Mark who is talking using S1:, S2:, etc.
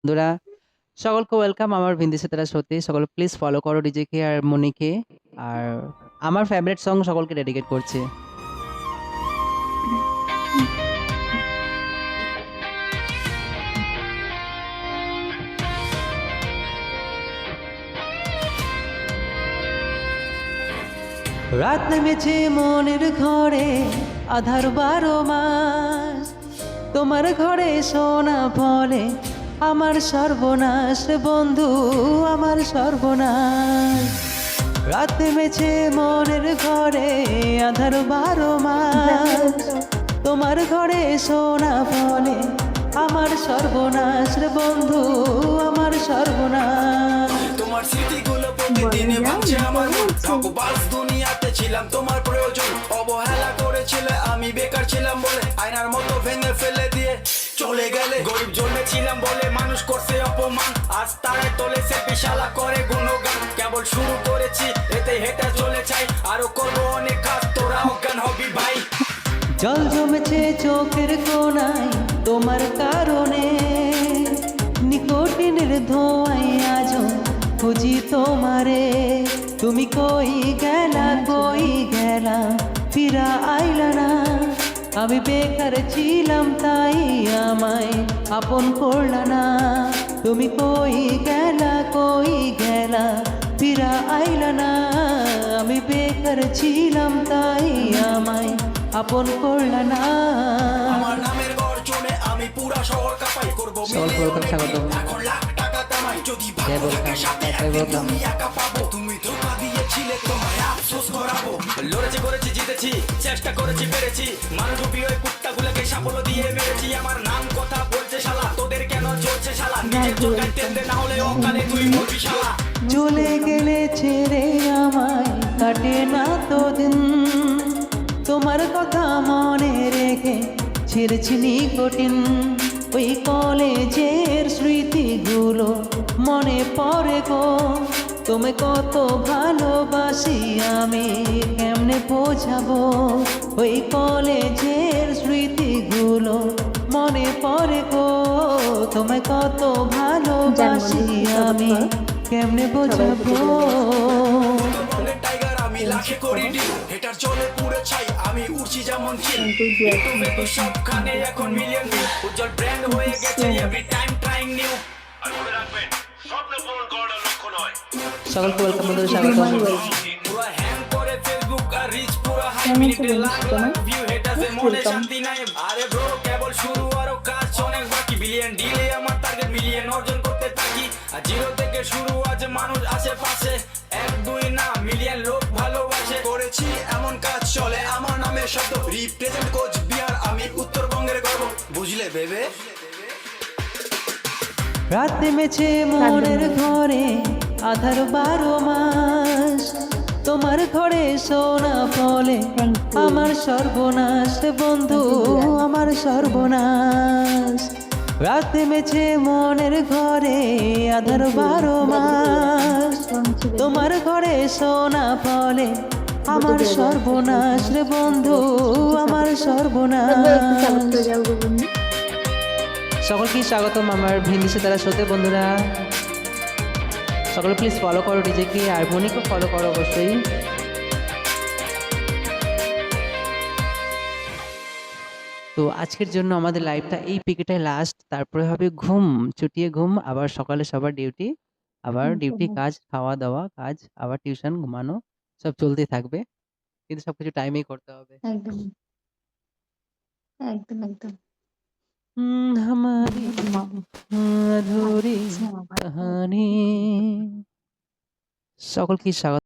S1: বন্ধুরা সকলকে ওয়েলকাম আমার ভিন্দি সেতারা শোতে। সকলে প্লিজ ফলো করো ডিজেকে আর মনিকে। আর আমার ফেভারিট সং সকলকে ডেডিকেট করছি। রাত নেমেছে মনের ঘরে, আধার 12 মাস। তোমার ঘরে সোনা ফলে আমার সর্বনাশ বন্ধু, আমার সর্বনাশ। রাত নেমেছে মনের ঘরে, আধার 12 মাস। তোমার ঘরে সোনা ফলে আমার সর্বনাশ রে বন্ধু, আমার সর্বনাশ।
S2: তোমার স্মৃতিগুলো প্রতিদিনে ভাঙছে আমার মন। ঠকবাজ দুনিয়াতে ছিলাম তোমার প্রয়োজন, অবহেলা করেছিলে আমি বেকার ছিলাম বলে আয়নার মতো ভেঙে ফেলে দিয়ে চলে গেলে। গরিব জন্মেছিলাম বলে মানুষ করছে অপমান, আজ তারে তোলে সে বিশালা করে গুণগান। কেবল শুরু করেছি এতে হেঁটে চলে চাই, আরো করবো অনেক কাজ, তোরা অজ্ঞান হবি ভাই।
S1: জল জমেছে চোখের কোনায় তোমার কারণে, নিকোটিনের ধোঁয়ায় আজও খুঁজি তোমারে। তুমি কই গেলা ফিরা আইলা না। আমি বেকার ছিলাম তাই আমায় আপন করলা না। তুমি কই গেলা ফিরা আইলা না। আমি বেকার ছিলাম তাই আমায় আপন করলা না।
S2: আমার নামের গর্জনে আমি পুরা শহর কাঁপাই, করবো এখন লাখ টাকা কামাই। যদি ভাগ্য থাকে সাথে একদিন তুমি একা পাবো। তুমি ধোঁকা দিয়েছিলে তোমায় আফসোস করাবো। লড়েছি করেছি জিতেছি, চেষ্টা করেছি পেরেছি, মানুষ উপীয় কুত্তাগুলোকে সাফল্য দিয়ে মেরেছি। আমার নাম কথা বলছে শালা, তোদের কেন চলছে শালা? নিজের চোখায় তেল দে, না হলে অকালে তুই মরবি শালা।
S1: চলে গেলে ছেড়ে আমায় কাটে না তো দিন, তোমার কথা মনে রেখে ছেড়েছি নিকোটিন। ওই কলেজের স্মৃতিগুলো মনে পড়ে গো, তুমি কত ভালোবাসি আমি কেমনে বোঝাবো। ওই কলেজের স্মৃতিগুলো মনে পড়ে গো, তুমি কত ভালোবাসি আমি কেমনে বোঝাবো।
S2: টাইগার আমি লাখে করি ডিল, হেটার চলে পুরো ছাই আমি উড়ছি যেমন চিল। সবখানে এখন মিলিয়ন ভিউ, উজ্জ্বল ব্র্যান্ড হয়ে গেছে এভরি টাইম ট্রাইং নিউ। আর মনে রাখবেন স্বপ্ন পূরণ করার লক্ষ্য নয়।
S1: সকলকে ওয়েলকাম বন্ধুরা, স্বাগত।
S2: পুরো হ্যাং করে ফেসবুক আর রিচ পুরো হাই, মিনিটে লাখ লাখ ভিউ, হেটাসে মনে শান্তি নাই। আরে ব্রো কেবল শুরু, আরো কাজ অনেক বাকি। বিলিয়ন ডিলে আমার টার্গেট, মিলিয়ন অর্জন করতে থাকি। আর জিরো থেকে শুরু, আজ মানুষ আশেপাশে এক দুই না মিলিয়ন লোক ভালোবাসে। করেছি এমন কাজ চলে আমার নামে শব্দ, রিপ্রেজেন্ট কোচ বিহার আমি উত্তরবঙ্গের গর্ব, বুঝলে বেবে?
S1: রাত নেমেছে মনের ঘরে, আধার 12 মাস। তোমার ঘরে সোনা ফলে আমার সর্বনাশ বন্ধু, আমার সর্বনাশ। রাত নেমেছে মনের ঘরে, আধার 12 মাস। তোমার ঘরে সোনা ফলে আমার সর্বনাশ রে বন্ধু, আমার সর্বনাশ। সকলকে স্বাগতম আমার ভিন্দি সেতারা শোতে। বন্ধুরা সকলে প্লিজ ফলো করো ডিজেকে, আর মনিকে ফলো করো অবশ্যই। তো আজকের জন্য আমাদের লাইভটা এই পিকেটাই লাস্ট, তারপরে হবে ঘুম, চুটিয়ে ঘুম। আবার সকালে সবার ডিউটি, আবার ডিউটি কাজ, খাওয়া দাওয়া কাজ, আবার টিউশন, ঘুমানো, সব চলতে থাকবে, কিন্তু সবকিছু টাইমেই করতে হবে।
S3: একদম একদম একদম
S1: हमारी अधूरी
S3: আচ্ছা,
S1: कहानी। সকলকে স্বাগত।